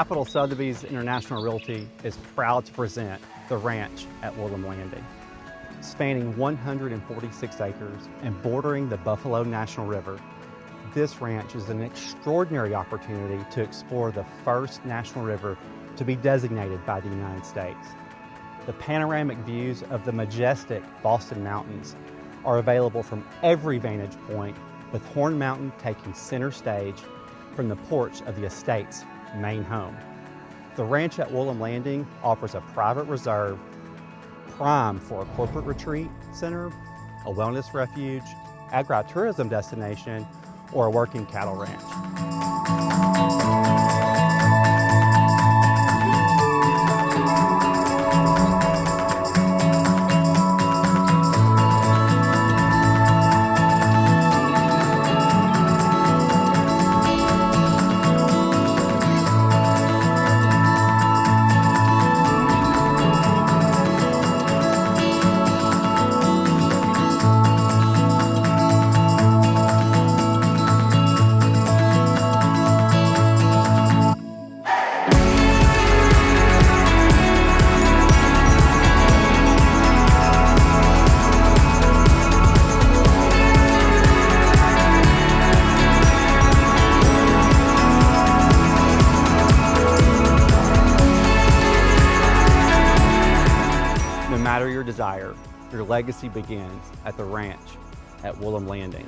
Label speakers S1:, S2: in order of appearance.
S1: Capital Sotheby's International Realty is proud to present the ranch at Woolum Landing. Spanning 146 acres and bordering the Buffalo National River, this ranch is an extraordinary opportunity to explore the first national river to be designated by the United States. The panoramic views of the majestic Boston Mountains are available from every vantage point, with Horn Mountain taking center stage from the porch of the estate's main home. The ranch at Woolum Landing offers a private reserve prime for a corporate retreat center, a wellness refuge, agritourism destination, or a working cattle ranch. No matter your desire, your legacy begins at the ranch at Woolum Landing.